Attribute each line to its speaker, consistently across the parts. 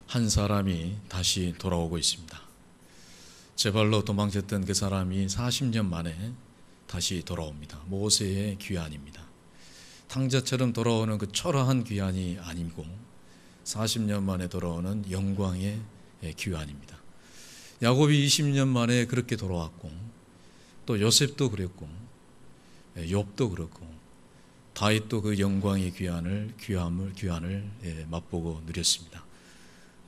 Speaker 1: 한 사람이 다시 돌아오고 있습니다. 제 발로 도망쳤던 그 사람이 40년 만에 다시 돌아옵니다. 모세의 귀환입니다. 탕자처럼 돌아오는 그 초라한 귀환이 아니고 40년 만에 돌아오는 영광의 귀환입니다. 야곱이 20년 만에 그렇게 돌아왔고, 또 요셉도 그랬고, 욥도 그렇고, 다윗도 그 영광의 귀환을 맛보고 누렸습니다.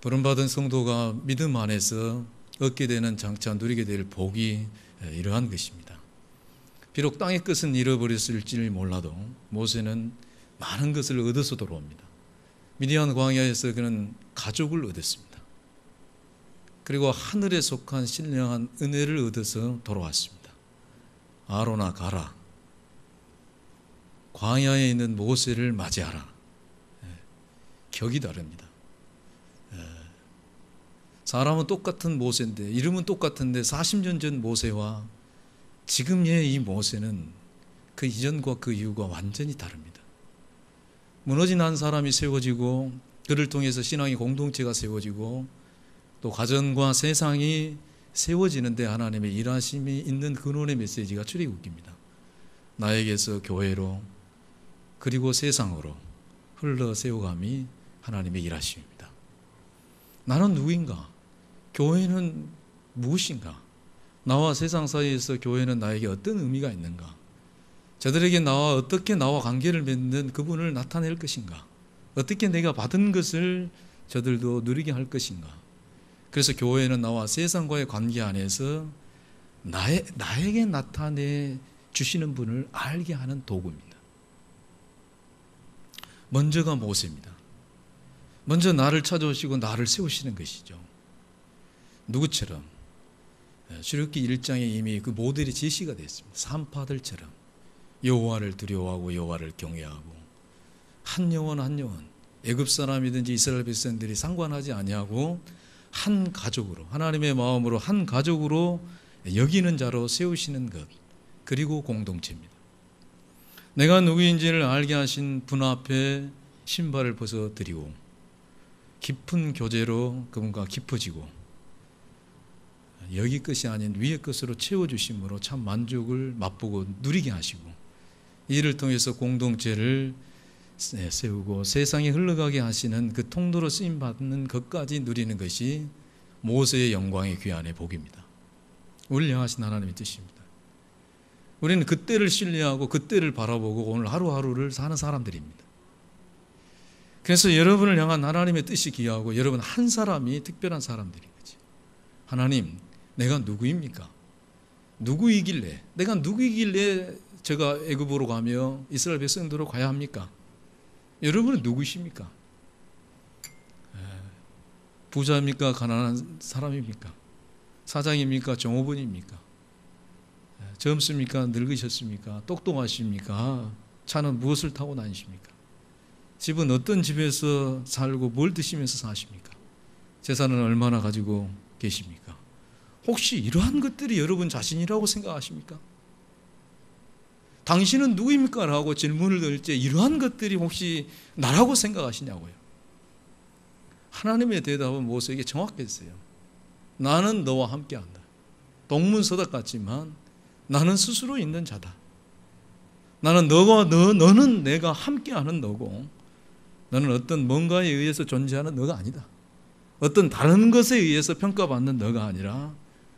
Speaker 1: 부름받은 성도가 믿음 안에서 얻게 되는 장차 누리게 될 복이 이러한 것입니다. 비록 땅의 끝은 잃어버렸을지 몰라도 모세는 많은 것을 얻어서 돌아옵니다. 미디안 광야에서 그는 가족을 얻었습니다. 그리고 하늘에 속한 신령한 은혜를 얻어서 돌아왔습니다. 아론아 가라, 광야에 있는 모세를 맞이하라. 격이 다릅니다. 사람은 똑같은 모세인데, 이름은 똑같은데 40년 전 모세와 지금의 이 모세는 그 이전과 그 이후가 완전히 다릅니다. 무너진 한 사람이 세워지고, 그를 통해서 신앙의 공동체가 세워지고, 또 가정과 세상이 세워지는데 하나님의 일하심이 있는 근원의 메시지가 출애굽기입니다. 나에게서 교회로, 그리고 세상으로 흘러 세워감이 하나님의 일하심입니다. 나는 누구인가? 교회는 무엇인가? 나와 세상 사이에서 교회는 나에게 어떤 의미가 있는가? 저들에게 어떻게 나와 관계를 맺는 그분을 나타낼 것인가? 어떻게 내가 받은 것을 저들도 누리게 할 것인가? 그래서 교회는 나와 세상과의 관계 안에서 나에게 나타내 주시는 분을 알게 하는 도구입니다. 먼저가 모세입니다. 먼저 나를 찾아오시고 나를 세우시는 것이죠. 누구처럼? 출애굽기 1장에 이미 그 모델이 제시가 됐습니다. 산파들처럼 여호와를 두려워하고 여호와를 경외하고 한 영혼 한 영혼, 애굽 사람이든지 이스라엘 백성들이 상관하지 아니하고 한 가족으로, 하나님의 마음으로 한 가족으로 여기는 자로 세우시는 것, 그리고 공동체입니다. 내가 누구인지를 알게 하신 분 앞에 신발을 벗어드리고 깊은 교제로 그분과 깊어지고 여기 것이 아닌 위의 것으로 채워주심으로 참 만족을 맛보고 누리게 하시고, 이를 통해서 공동체를 세우고 세상에 흘러가게 하시는 그 통로로 쓰임받는 것까지 누리는 것이 모세의 영광의 귀환의 복입니다. 우리를 향하신 하나님의 뜻입니다. 우리는 그때를 신뢰하고 그때를 바라보고 오늘 하루하루를 사는 사람들입니다. 그래서 여러분을 향한 하나님의 뜻이 귀하고 여러분 한 사람이 특별한 사람들인 거지. 하나님, 내가 누구입니까? 누구이길래, 내가 누구이길래 제가 애굽으로 가며 이스라엘 백성들로 가야 합니까? 여러분은 누구십니까? 부자입니까? 가난한 사람입니까? 사장입니까? 종업원입니까? 젊습니까? 늙으셨습니까? 똑똑하십니까? 차는 무엇을 타고 다니십니까? 집은 어떤 집에서 살고 뭘 드시면서 사십니까? 재산은 얼마나 가지고 계십니까? 혹시 이러한 것들이 여러분 자신이라고 생각하십니까? 당신은 누구입니까? 라고 질문을 드릴 때 이러한 것들이 혹시 나라고 생각하시냐고요. 하나님의 대답은 모세에게 정확했어요. 나는 너와 함께한다. 동문서답 같지만 나는 스스로 있는 자다. 나는 너는 내가 함께하는 너고, 너는 어떤 뭔가에 의해서 존재하는 너가 아니다. 어떤 다른 것에 의해서 평가받는 너가 아니라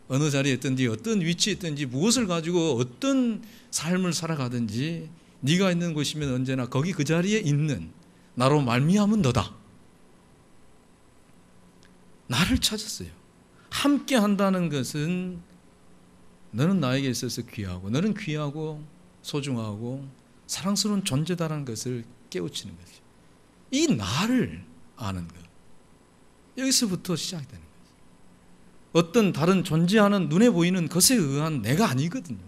Speaker 1: 어느 자리에 있든지 어떤 위치에 있든지 무엇을 가지고 어떤 삶을 살아가든지 네가 있는 곳이면 언제나 거기 그 자리에 있는 나로 말미암은 너다. 나를 찾았어요. 함께 한다는 것은 너는 나에게 있어서 귀하고, 너는 귀하고 소중하고 사랑스러운 존재다라는 것을 깨우치는 것이죠. 이 나를 아는 것, 여기서부터 시작되는 거죠. 어떤 다른 존재하는 눈에 보이는 것에 의한 내가 아니거든요.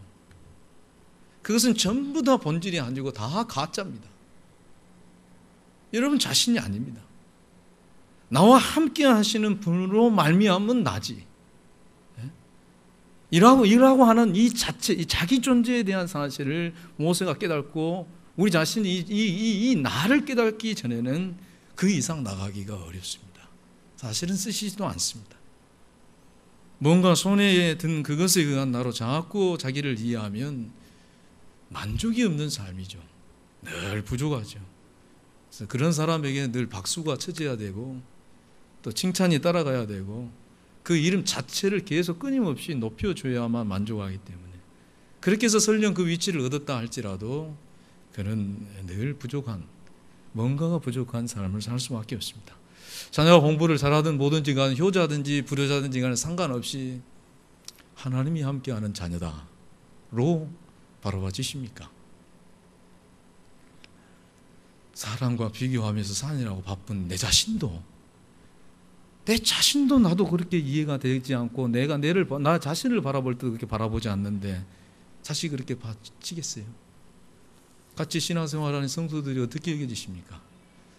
Speaker 1: 그것은 전부 다 본질이 아니고 다 가짜입니다. 여러분 자신이 아닙니다. 나와 함께 하시는 분으로 말미암은 나지. 이라고 하는 이 자체, 이 자기 존재에 대한 사실을 모세가 깨닫고 우리 자신이 이 나를 깨닫기 전에는 그 이상 나가기가 어렵습니다. 사실은 쓰시지도 않습니다. 뭔가 손에 든 그것에 의한 나로 자꾸 자기를 이해하면 만족이 없는 삶이죠. 늘 부족하죠. 그래서 그런 사람에게 늘 박수가 쳐져야 되고 또 칭찬이 따라가야 되고 그 이름 자체를 계속 끊임없이 높여줘야만 만족하기 때문에, 그렇게 해서 설령 그 위치를 얻었다 할지라도 그는 늘 부족한, 뭔가가 부족한 삶을 살 수밖에 없습니다. 자녀가 공부를 잘하든 뭐든지 간에, 효자든지 불효자든지 간에 상관없이 하나님이 함께하는 자녀다로 바라봐 주십니까? 사람과 비교하면서 사느라고 바쁜 내 자신도 나도 그렇게 이해가 되지 않고, 나 자신을 바라볼 때 그렇게 바라보지 않는데 자식이 그렇게 봐지겠어요? 같이 신앙생활하는 성도들이 어떻게 여겨지십니까?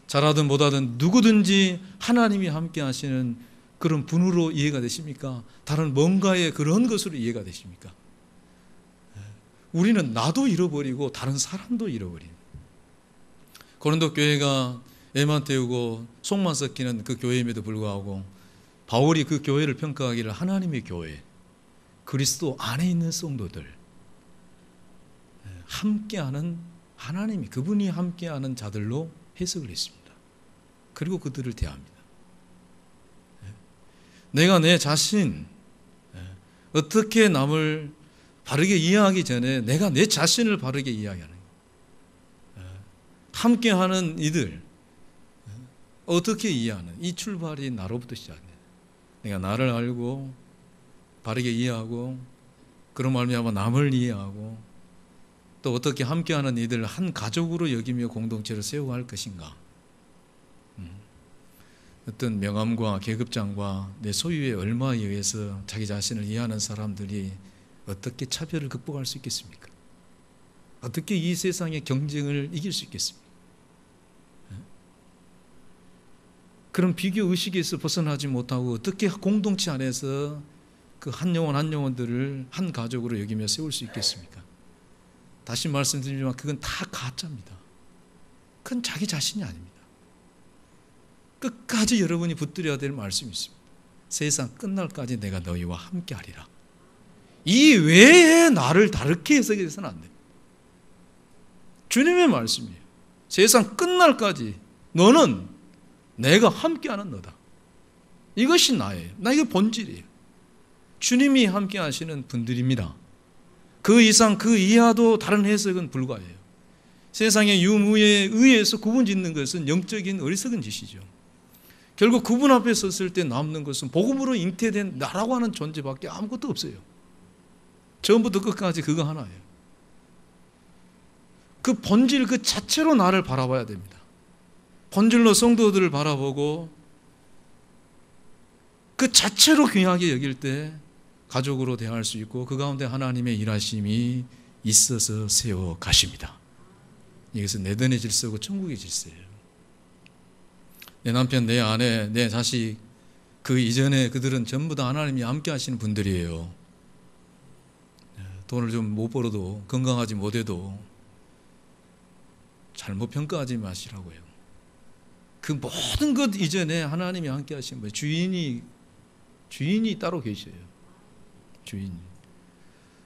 Speaker 1: 잘하든 못하든 누구든지 하나님이 함께 하시는 그런 분으로 이해가 되십니까? 다른 뭔가의 그런 것으로 이해가 되십니까? 우리는 나도 잃어버리고 다른 사람도 잃어버린, 고린도 교회가 애만 태우고 속만 썩히는 그 교회임에도 불구하고 바울이 그 교회를 평가하기를 하나님의 교회, 그리스도 안에 있는 성도들, 함께하는 하나님이, 그분이 함께하는 자들로 해석을 했습니다. 그리고 그들을 대합니다. 내가 내 자신, 어떻게 남을 바르게 이해하기 전에 내가 내 자신을 바르게 이해하는 거예요. 함께하는 이들 어떻게 이해하는, 이 출발이 나로부터 시작해요. 내가 나를 알고 바르게 이해하고 그런 말미암아 남을 이해하고 또 어떻게 함께하는 이들을 한 가족으로 여기며 공동체를 세워갈 것인가. 어떤 명함과 계급장과 내 소유의 얼마에 의해서 자기 자신을 이해하는 사람들이 어떻게 차별을 극복할 수 있겠습니까? 어떻게 이 세상의 경쟁을 이길 수 있겠습니까? 그런 비교 의식에서 벗어나지 못하고 어떻게 공동체 안에서 그 한 영혼 한 영혼들을 한 가족으로 여기며 세울 수 있겠습니까? 다시 말씀드리지만 그건 다 가짜입니다. 그건 자기 자신이 아닙니다. 끝까지 여러분이 붙들어야 될 말씀이 있습니다. 세상 끝날까지 내가 너희와 함께하리라. 이 외에 나를 다르게 해석해서는 안 돼요. 주님의 말씀이에요. 세상 끝날까지 너는 내가 함께하는 너다. 이것이 나예요. 이게 본질이에요. 주님이 함께 하시는 분들입니다. 그 이상 그 이하도 다른 해석은 불가해요. 세상의 유무에 의해서 구분 짓는 것은 영적인 어리석은 짓이죠. 결국 그분 앞에 섰을 때 남는 것은 복음으로 잉태된 나라고 하는 존재밖에 아무것도 없어요. 처음부터 끝까지 그거 하나예요. 그 본질 그 자체로 나를 바라봐야 됩니다. 본질로 성도들을 바라보고 그 자체로 귀하게 여길 때 가족으로 대할 수 있고 그 가운데 하나님의 일하심이 있어서 세워 가십니다. 이것은 내던의 질서고 천국의 질서예요. 내 남편, 내 아내, 내 자식, 그 이전에 그들은 전부 다 하나님이 함께 하시는 분들이에요. 돈을 좀 못 벌어도, 건강하지 못해도 잘못 평가하지 마시라고요. 그 모든 것 이전에 하나님이 함께 하신 거예요. 주인이 따로 계셔요. 주인.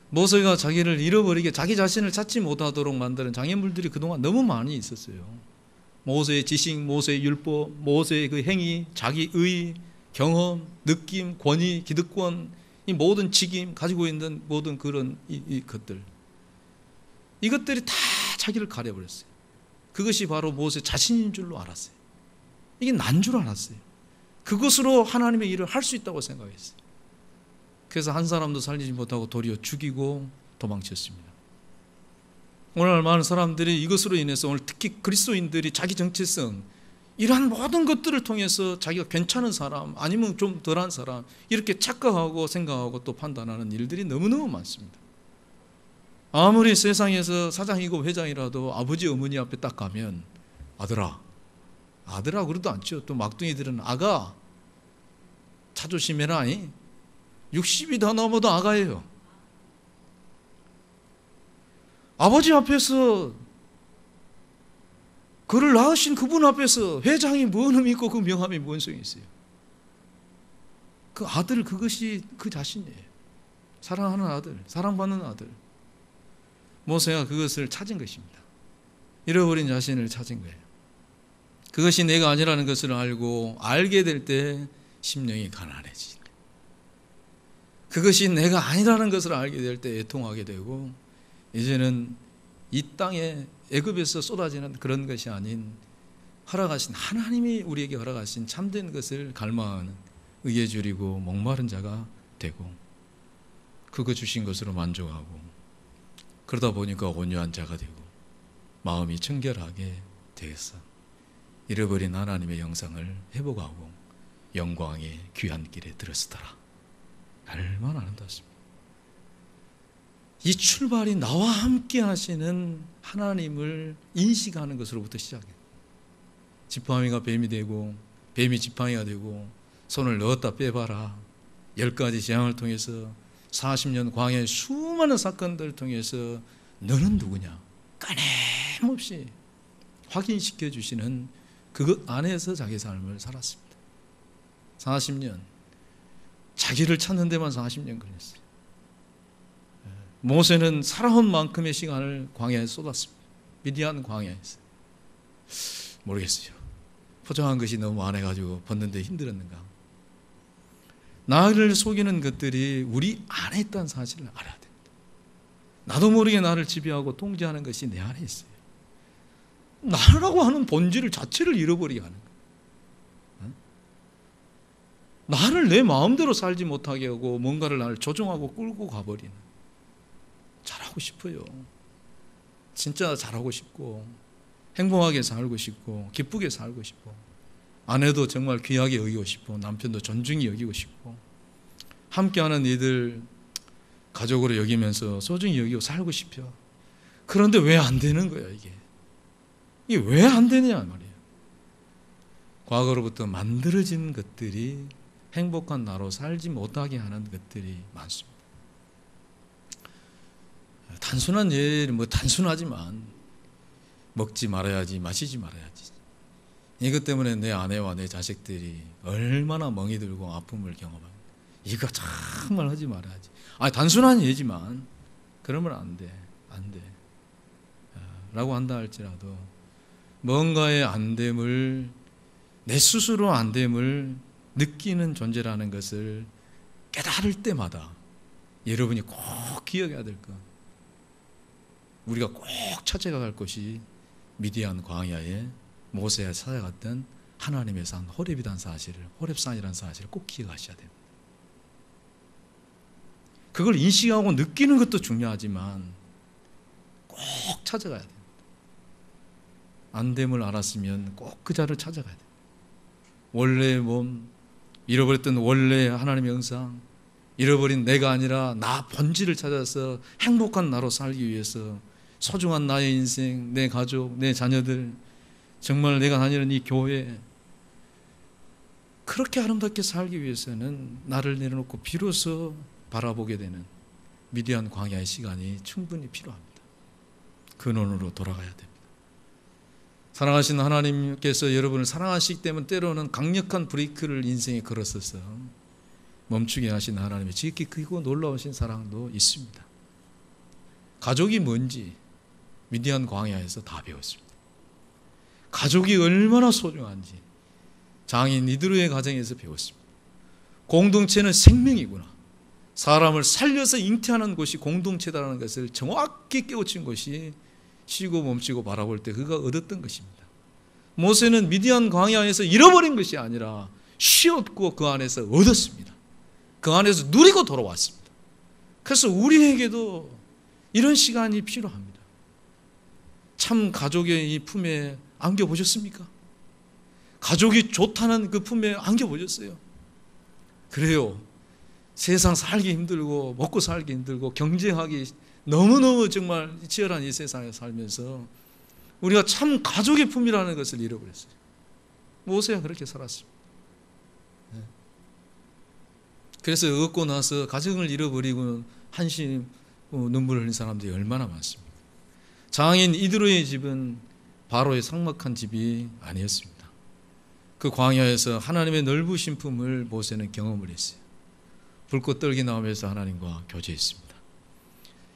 Speaker 1: 모세가 자기를 잃어버리게, 자기 자신을 찾지 못하도록 만드는 장애물들이 그동안 너무 많이 있었어요. 모세의 지식, 모세의 율법, 모세의 그 행위, 자기의 경험, 느낌, 권위, 기득권, 이 모든 직임, 가지고 있는 모든 그런 이 것들, 이것들이 다 자기를 가려버렸어요. 그것이 바로 모세 자신인 줄로 알았어요. 이게 난 줄 알았어요. 그것으로 하나님의 일을 할 수 있다고 생각했어요. 그래서 한 사람도 살리지 못하고 도리어 죽이고 도망쳤습니다. 오늘 많은 사람들이 이것으로 인해서, 오늘 특히 그리스도인들이 자기 정체성, 이러한 모든 것들을 통해서 자기가 괜찮은 사람 아니면 좀 덜한 사람 이렇게 착각하고 생각하고 또 판단하는 일들이 너무너무 많습니다. 아무리 세상에서 사장이고 회장이라도 아버지 어머니 앞에 딱 가면 아들아 그래도 않죠. 또 막둥이들은 아가 차 조심해라. 60이 더 넘어도 아가예요. 아버지 앞에서, 그를 낳으신 그분 앞에서 회장이 뭔 의미 있고 그 명함이 뭔 소용이 있어요. 그 아들, 그것이 그 자신이에요. 사랑하는 아들, 사랑받는 아들. 모세가 그것을 찾은 것입니다. 잃어버린 자신을 찾은 거예요. 그것이 내가 아니라는 것을 알게 될 때 심령이 가난해지는 거예요. 그것이 내가 아니라는 것을 알게 될 때 애통하게 되고, 이제는 이 땅에 애굽에서 쏟아지는 그런 것이 아닌 허락하신, 하나님이 우리에게 허락하신 참된 것을 갈망하는 의에 줄이고 목마른 자가 되고, 그거 주신 것으로 만족하고, 그러다 보니까 온유한 자가 되고 마음이 청결하게 되어서 잃어버린 하나님의 영상을 회복하고 영광의 귀한 길에 들었으더라. 얼마나 아름답습니다. 이 출발이 나와 함께 하시는 하나님을 인식하는 것으로부터 시작해요. 지팡이가 뱀이 되고 뱀이 지팡이가 되고 손을 넣었다 빼봐라. 10가지 재앙을 통해서 40년 광야의 수많은 사건들을 통해서 너는 누구냐? 끊임없이 확인시켜 주시는 그것 안에서 자기 삶을 살았습니다. 40년. 자기를 찾는 데만 40년 걸렸어요. 모세는 살아온 만큼의 시간을 광야에 쏟았습니다. 미디안 광야에서. 모르겠어요. 포장한 것이 너무 많아가지고 벗는데 힘들었는가. 나를 속이는 것들이 우리 안에 있다는 사실을 알아야 됩니다. 나도 모르게 나를 지배하고 통제하는 것이 내 안에 있어요. 나라고 하는 본질 자체를 잃어버리게 하는 거예요. 나를 내 마음대로 살지 못하게 하고 뭔가를 나를 조종하고 끌고 가버리는. 잘하고 싶어요. 진짜 잘하고 싶고 행복하게 살고 싶고 기쁘게 살고 싶고 아내도 정말 귀하게 여기고 싶고 남편도 존중히 여기고 싶고 함께하는 이들 가족으로 여기면서 소중히 여기고 살고 싶어. 그런데 왜 안 되는 거야 이게 왜 안 되냐 말이에요. 과거로부터 만들어진 것들이 행복한 나로 살지 못하게 하는 것들이 많습니다. 단순한 예, 단순하지만 먹지 말아야지, 마시지 말아야지. 이것 때문에 내 아내와 내 자식들이 얼마나 멍이 들고 아픔을 경험합니다. 이거 정말 하지 말아야지. 단순한 예지만 그러면 안 돼. 라고 한다 할지라도 뭔가의 안됨을, 내 스스로 안됨을 느끼는 존재라는 것을 깨달을 때마다 여러분이 꼭 기억해야 될 것, 우리가 꼭 찾아갈 것이 미디안 광야에 모세가 찾아갔던 하나님의 산 호렙이라는 사실을, 호렙산이라는 사실을 꼭 기억하셔야 됩니다. 그걸 인식하고 느끼는 것도 중요하지만 꼭 찾아가야 됩니다. 안됨을 알았으면 꼭 그 자를 찾아가야 됩니다. 원래의 몸, 잃어버렸던 원래의 하나님의 영상, 잃어버린 내가 아니라 나 본질을 찾아서 행복한 나로 살기 위해서 소중한 나의 인생, 내 가족, 내 자녀들, 정말 내가 다니는 이 교회, 그렇게 아름답게 살기 위해서는 나를 내려놓고 비로소 바라보게 되는 미디안 광야의 시간이 충분히 필요합니다. 근원으로 돌아가야 됩니다. 사랑하신 하나님께서 여러분을 사랑하시기 때문에 때로는 강력한 브레이크를 인생에 걸었어서 멈추게 하신 하나님의 지극히 크고 놀라우신 사랑도 있습니다. 가족이 뭔지 미디안 광야에서 다 배웠습니다. 가족이 얼마나 소중한지 장인 이드로의 가정에서 배웠습니다. 공동체는 생명이구나. 사람을 살려서 잉태하는 것이 공동체다라는 것을 정확히 깨우친 것이 쉬고 멈추고 바라볼 때 그가 얻었던 것입니다. 모세는 미디안 광야에서 잃어버린 것이 아니라 쉬었고 그 안에서 얻었습니다. 그 안에서 누리고 돌아왔습니다. 그래서 우리에게도 이런 시간이 필요합니다. 참 가족의 이 품에 안겨보셨습니까? 가족이 좋다는 그 품에 안겨보셨어요? 그래요. 세상 살기 힘들고 먹고 살기 힘들고 경쟁하기 너무너무 정말 치열한 이 세상에 살면서 우리가 참 가족의 품이라는 것을 잃어버렸어요. 모세가 그렇게 살았습니다. 그래서 얻고 나서 가정을 잃어버리고 한심 눈물을 흘린 사람들이 얼마나 많습니다. 장인 이드로의 집은 바로의 삭막한 집이 아니었습니다. 그 광야에서 하나님의 넓으신 품을 모세는 경험을 했어요. 불꽃 떨기 나오면서 하나님과 교제했습니다.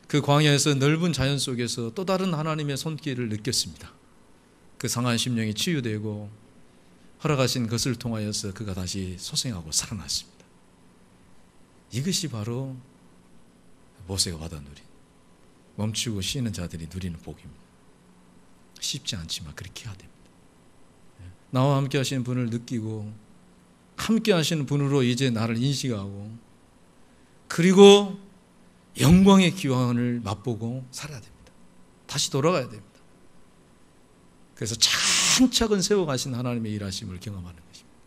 Speaker 1: 그 광야에서 넓은 자연 속에서 또 다른 하나님의 손길을 느꼈습니다. 그 상한 심령이 치유되고 허락하신 것을 통하여서 그가 다시 소생하고 살아났습니다. 이것이 바로 모세가 받아 누린, 멈추고 쉬는 자들이 누리는 복입니다. 쉽지 않지만 그렇게 해야 됩니다. 나와 함께 하시는 분을 느끼고 함께 하시는 분으로 이제 나를 인식하고 그리고 영광의 기원을 맛보고 살아야 됩니다. 다시 돌아가야 됩니다. 그래서 차근차근 세워가신 하나님의 일하심을 경험하는 것입니다.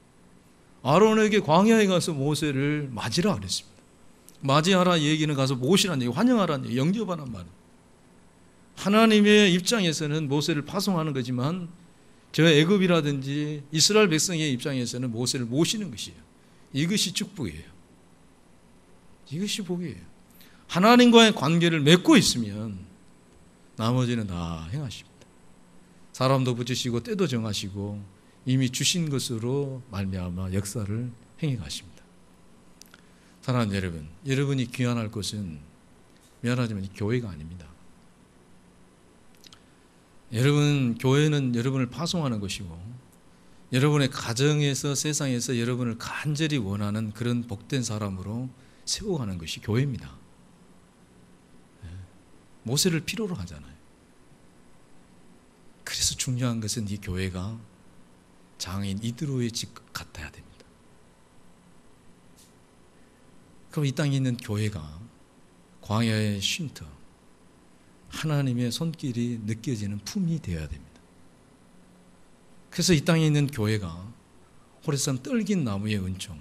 Speaker 1: 아론에게 광야에 가서 모세를 맞으라 그랬습니다. 맞이하라 얘기는 가서 모시라는 얘기, 환영하라는 얘기, 영접하라는 말은 하나님의 입장에서는 모세를 파송하는 거지만 저 애굽이라든지 이스라엘 백성의 입장에서는 모세를 모시는 것이에요. 이것이 축복이에요. 이것이 복이에요. 하나님과의 관계를 맺고 있으면 나머지는 다 행하십니다. 사람도 붙이시고 때도 정하시고 이미 주신 것으로 말미암아 역사를 행해 가십니다. 사랑하는 여러분, 여러분이 귀환할 것은 미안하지만 교회가 아닙니다. 여러분, 교회는 여러분을 파송하는 것이고 여러분의 가정에서 세상에서 여러분을 간절히 원하는 그런 복된 사람으로 세워가는 것이 교회입니다. 모세를 필요로 하잖아요. 그래서 중요한 것은 이 교회가 장인 이드로의 집 같아야 됩니다. 그럼 이 땅에 있는 교회가 광야의 쉼터, 하나님의 손길이 느껴지는 품이 되어야 됩니다. 그래서 이 땅에 있는 교회가 호레산 떨긴 나무의 은총,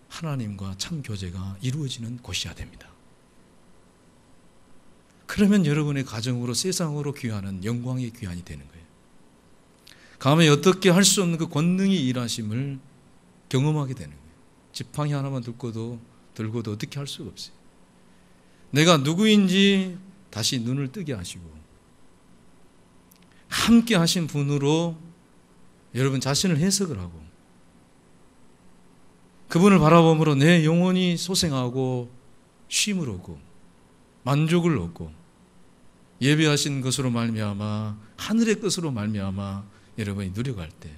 Speaker 1: 하나님과 참 교제가 이루어지는 곳이어야 됩니다. 그러면 여러분의 가정으로 세상으로 귀하는 영광의 귀환이 되는 거예요. 감히 어떻게 할 수 없는 그 권능의 일하심을 경험하게 되는 거예요. 지팡이 하나만 들고도 어떻게 할 수가 없어요. 내가 누구인지 다시 눈을 뜨게 하시고 함께 하신 분으로 여러분 자신을 해석을 하고 그분을 바라봄으로 내 영혼이 소생하고 쉼을 얻고 만족을 얻고 예배하신 것으로 말미암아 하늘의 것으로 말미암아 여러분이 누려갈 때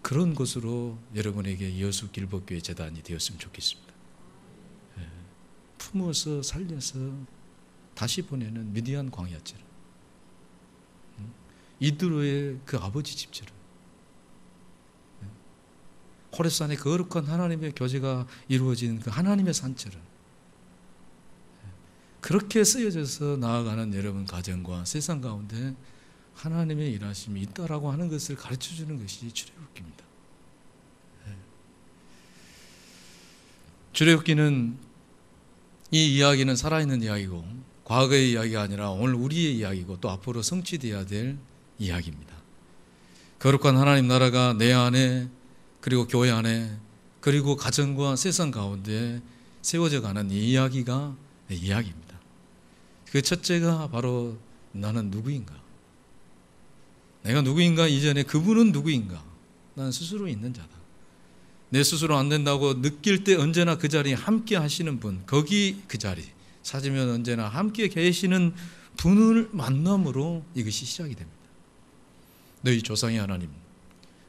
Speaker 1: 그런 것으로 여러분에게 여수 길법교회 재단이 되었으면 좋겠습니다. 품어서 살려서 다시 보내는 미디안 광야처럼 이드로의 그 아버지 집처럼 호렙산의 거룩한 하나님의 교제가 이루어진 그 하나님의 산처럼 그렇게 쓰여져서 나아가는 여러분 가정과 세상 가운데 하나님의 일하심이 있다라고 하는 것을 가르쳐주는 것이 출애굽기입니다. 출애굽기는 이 이야기는 살아있는 이야기고 과거의 이야기가 아니라 오늘 우리의 이야기고 또 앞으로 성취되어야 될 이야기입니다. 거룩한 하나님 나라가 내 안에 그리고 교회 안에 그리고 가정과 세상 가운데 세워져 가는 이 이야기가 이야기입니다. 그 첫째가 바로 나는 누구인가? 내가 누구인가 이전에 그분은 누구인가? 나는 스스로 있는 자다. 내 스스로 안 된다고 느낄 때 언제나 그 자리에 함께 하시는 분, 거기 그 자리 찾으면 언제나 함께 계시는 분을 만남으로 이것이 시작이 됩니다. 너희 조상의 하나님,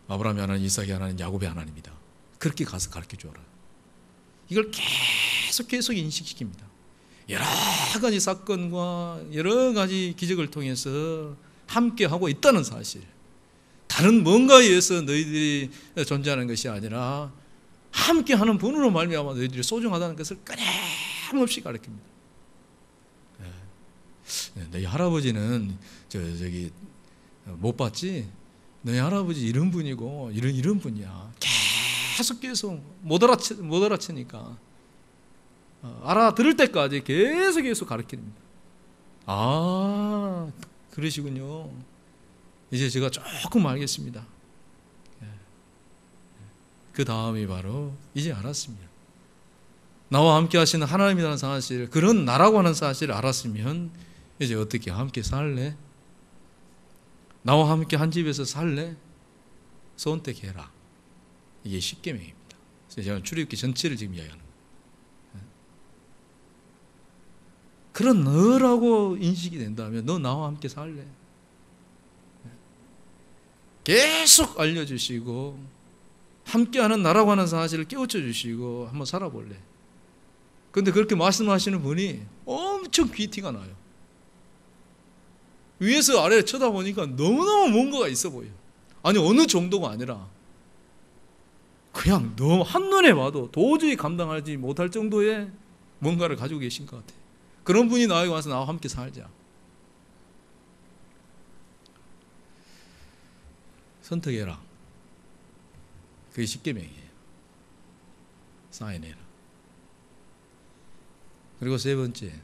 Speaker 1: 아브라함의 하나님, 이삭의 하나님, 야곱의 하나님이다. 그렇게 가서 가르쳐 주어라. 이걸 계속 인식시킵니다. 여러 가지 사건과 여러 가지 기적을 통해서 함께 하고 있다는 사실, 다른 뭔가에 의해서 너희들이 존재하는 것이 아니라 함께 하는 분으로 말미암아 너희들이 소중하다는 것을 끊임없이 가르칩니다. 너희 할아버지는 저기 못 봤지? 너희 할아버지 이런 분이고 이런 분이야. 계속 못 알아채니까 알아들을 때까지 계속 가르칩니다. 아, 그러시군요. 이제 제가 조금 알겠습니다. 그 다음이 바로 이제 알았습니다. 나와 함께 하시는 하나님이라는 사실, 그런 나라고 하는 사실을 알았으면 이제 어떻게 함께 살래? 나와 함께 한 집에서 살래? 선택해라. 이게 십계명입니다. 제가 출애굽기 전체를 지금 이야기하는 거예요. 그런 너라고 인식이 된다면 너 나와 함께 살래? 계속 알려주시고 함께하는 나라고 하는 사실을 깨우쳐 주시고 한번 살아볼래? 그런데 그렇게 말씀하시는 분이 엄청 귀티가 나요. 위에서 아래를 쳐다보니까 너무너무 뭔가가 있어 보여요. 아니 어느 정도가 아니라 그냥 너무 한눈에 봐도 도저히 감당하지 못할 정도의 뭔가를 가지고 계신 것 같아요. 그런 분이 나에게 와서 나와 함께 살자. 선택해라. 그게 10계명이에요. 사인해라. 그리고 세 번째,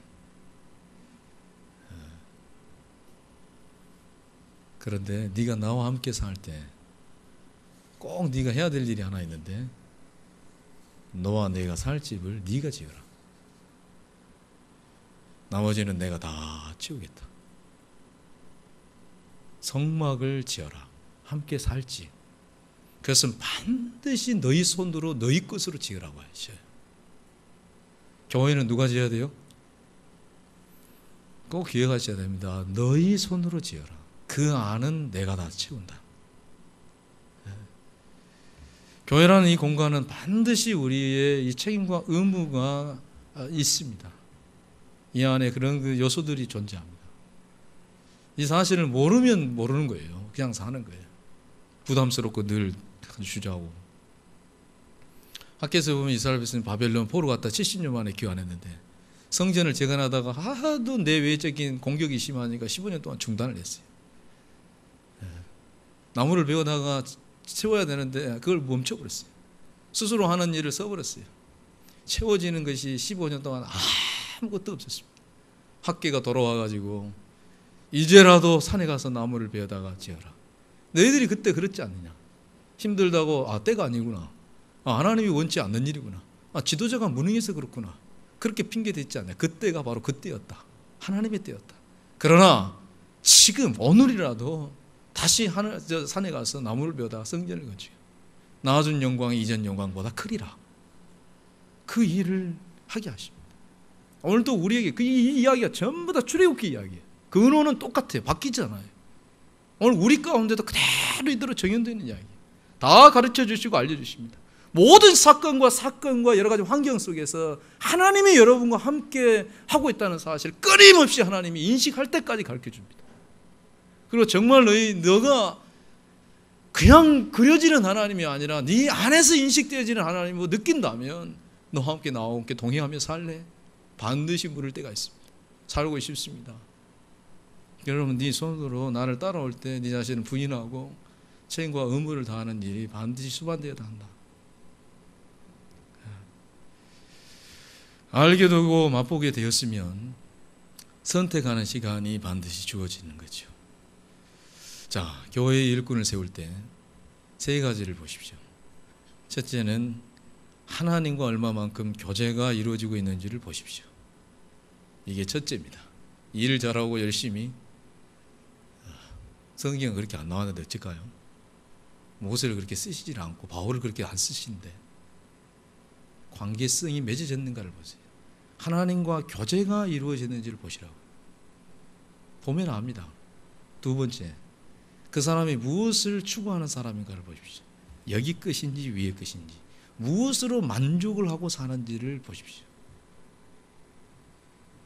Speaker 1: 그런데 네가 나와 함께 살 때 꼭 네가 해야 될 일이 하나 있는데 너와 내가 살 집을 네가 지어라. 나머지는 내가 다 치우겠다. 성막을 지어라. 함께 살지. 그것은 반드시 너희 손으로 너희 것으로 지으라고 하셔요. 교회는 누가 지어야 돼요? 꼭 기억하셔야 됩니다. 너희 손으로 지어라. 그 안은 내가 다 채운다. 교회라는 이 공간은 반드시 우리의 이 책임과 의무가 있습니다. 이 안에 그런 그 요소들이 존재합니다. 이 사실을 모르면 모르는 거예요. 그냥 사는 거예요. 부담스럽고 늘 주저하고. 학교에서 보면 이스라엘 백성이 바벨론 포로 갔다 70년 만에 귀환했는데 성전을 재건하다가 하도 내외적인 공격이 심하니까 15년 동안 중단을 했어요. 나무를 베어다가 채워야 되는데 그걸 멈춰버렸어요. 스스로 하는 일을 써버렸어요. 채워지는 것이 15년 동안 아무것도 없었습니다. 학계가 돌아와가지고 이제라도 산에 가서 나무를 베어다가 지어라. 너희들이 그때 그랬지 않느냐. 힘들다고 때가 아니구나. 하나님이 원치 않는 일이구나. 지도자가 무능해서 그렇구나. 그렇게 핑계댔지 않냐. 그때가 바로 그때였다. 하나님의 때였다. 그러나 지금 오늘이라도 다시 산에 가서 나무를 베어다가 성전을 건축해. 나아준 영광이 이전 영광보다 크리라. 그 일을 하게 하십니다. 오늘도 우리에게 이 이야기가 전부 다 출애굽기 이야기예요. 그 은호는 똑같아요. 바뀌지 않아요. 오늘 우리 가운데도 그대로 이대로 정연되어 있는 이야기. 다 가르쳐 주시고 알려주십니다. 모든 사건과 여러 가지 환경 속에서 하나님이 여러분과 함께 하고 있다는 사실 끊임없이 하나님이 인식할 때까지 가르쳐 줍니다. 그리고 정말 너가 그냥 그려지는 하나님이 아니라 네 안에서 인식되어지는 하나님을 느낀다면 너와 함께 나와 함께 동행하며 살래? 반드시 물을 때가 있습니다. 살고 싶습니다. 여러분 네 손으로 나를 따라올 때 네 자신을 부인하고 책임과 의무를 다하는 일이 반드시 수반되어야 한다. 알게 되고 맛보게 되었으면 선택하는 시간이 반드시 주어지는 거죠. 자, 교회의 일꾼을 세울 때 세 가지를 보십시오. 첫째는 하나님과 얼마만큼 교제가 이루어지고 있는지를 보십시오. 이게 첫째입니다. 일을 잘하고 열심히 성경은 그렇게 안 나왔는데 어쩔까요? 모세를 그렇게 쓰시질 않고 바울을 그렇게 안 쓰시는데 관계성이 맺어졌는가를 보세요. 하나님과 교제가 이루어졌는지를 보시라고. 보면 압니다. 두 번째, 그 사람이 무엇을 추구하는 사람인가를 보십시오. 여기 것인지 위의 것인지, 무엇으로 만족을 하고 사는지를 보십시오.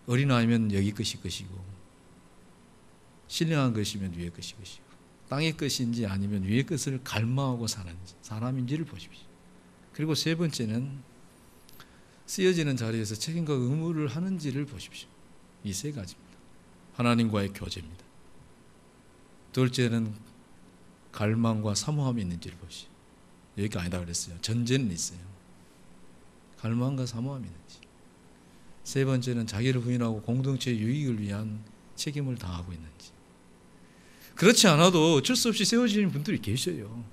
Speaker 1: 어린아이면 여기 것이 것이고, 신령한 것이면 위의 것이 것이고, 땅의 것인지 아니면 위의 것을 갈망하고 사는 사람인지를 보십시오. 그리고 세 번째는 쓰여지는 자리에서 책임과 의무를 하는지를 보십시오. 이 세 가지입니다. 하나님과의 교제입니다. 둘째는 갈망과 사모함이 있는지를 보십시오. 여기가 아니다 그랬어요. 전제는 있어요. 갈망과 사모함이 있는지. 세 번째는 자기를 부인하고 공동체의 유익을 위한 책임을 다하고 있는지. 그렇지 않아도 어쩔 수 없이 세워지는 분들이 계셔요.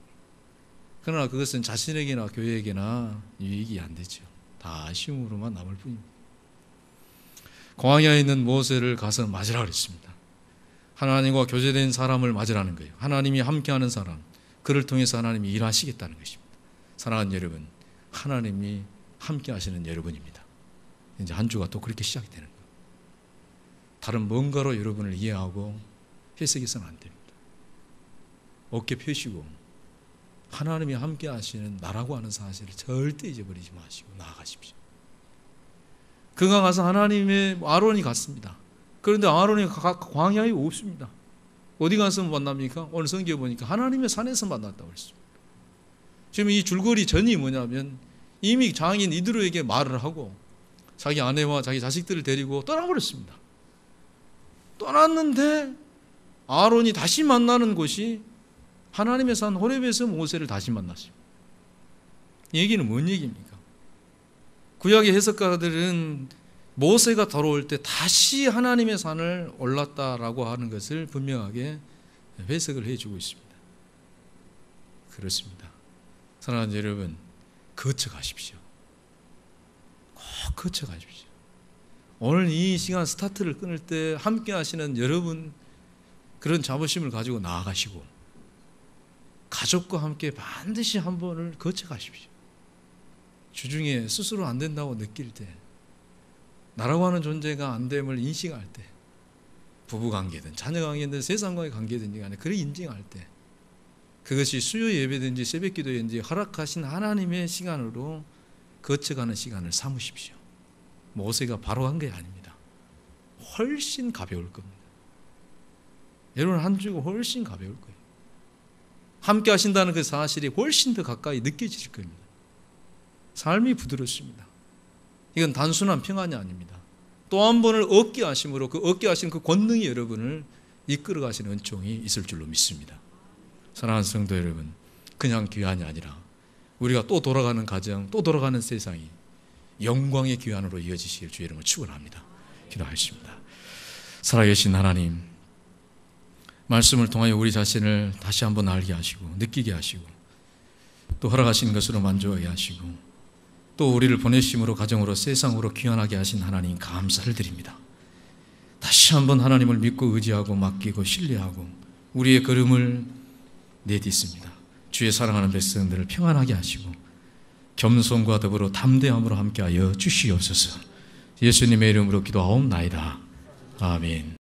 Speaker 1: 그러나 그것은 자신에게나 교회에게나 유익이 안 되죠. 다 아쉬움으로만 남을 뿐입니다. 광야에 있는 모세를 가서 맞으라 그랬습니다. 하나님과 교제된 사람을 맞으라는 거예요. 하나님이 함께하는 사람, 그를 통해서 하나님이 일하시겠다는 것입니다. 사랑하는 여러분, 하나님이 함께 하시는 여러분입니다. 이제 한 주가 또 그렇게 시작이 되는 거예요. 다른 뭔가로 여러분을 이해하고 해석해서는 안 됩니다. 어깨 펴시고 하나님이 함께 하시는 나라고 하는 사실을 절대 잊어버리지 마시고 나아가십시오. 그가 가서 하나님의 아론이 갔습니다. 그런데 아론이 광야에 없습니다. 어디 가서 만납니까? 오늘 성경에 보니까 하나님의 산에서 만났다고 했습니다. 지금 이 줄거리 전이 뭐냐면 이미 장인 이드로에게 말을 하고 자기 아내와 자기 자식들을 데리고 떠나버렸습니다. 떠났는데 아론이 다시 만나는 곳이 하나님의 산 호렙에서 모세를 다시 만났습니다. 이 얘기는 뭔 얘기입니까? 구약의 해석가들은 모세가 돌아올 때 다시 하나님의 산을 올랐다라고 하는 것을 분명하게 해석을 해주고 있습니다. 그렇습니다. 사랑하는 여러분, 거쳐가십시오. 꼭 거쳐가십시오. 오늘 이 시간 스타트를 끊을 때 함께 하시는 여러분 그런 자부심을 가지고 나아가시고 가족과 함께 반드시 한 번을 거쳐가십시오. 주중에 스스로 안 된다고 느낄 때, 나라고 하는 존재가 안 됨을 인식할 때, 부부관계든 자녀관계든 세상과의 관계든지 간에 그를 인정할 때, 그것이 수요 예배든지 새벽기도든지 허락하신 하나님의 시간으로 거쳐가는 시간을 삼으십시오. 모세가 바로 한 게 아닙니다. 훨씬 가벼울 겁니다. 여러분 한 주가 훨씬 가벼울 거예요. 함께 하신다는 그 사실이 훨씬 더 가까이 느껴질 겁니다. 삶이 부드럽습니다. 이건 단순한 평안이 아닙니다. 또 한 번을 얻게 하심으로 그 얻게 하신 그 권능이 여러분을 이끌어 가시는 은총이 있을 줄로 믿습니다. 사랑하는 성도 여러분, 그냥 귀환이 아니라 우리가 또 돌아가는 가정, 또 돌아가는 세상이 영광의 귀환으로 이어지시길 주의 이름으로 축원합니다. 기도하겠습니다. 살아계신 하나님, 말씀을 통하여 우리 자신을 다시 한번 알게 하시고 느끼게 하시고 또 허락하신 것으로 만족하게 하시고 또 우리를 보내심으로 가정으로 세상으로 귀환하게 하신 하나님 감사를 드립니다. 다시 한번 하나님을 믿고 의지하고 맡기고 신뢰하고 우리의 걸음을 내딛습니다. 주의 사랑하는 백성들을 평안하게 하시고 겸손과 더불어 담대함으로 함께하여 주시옵소서. 예수님의 이름으로 기도하옵나이다. 아멘.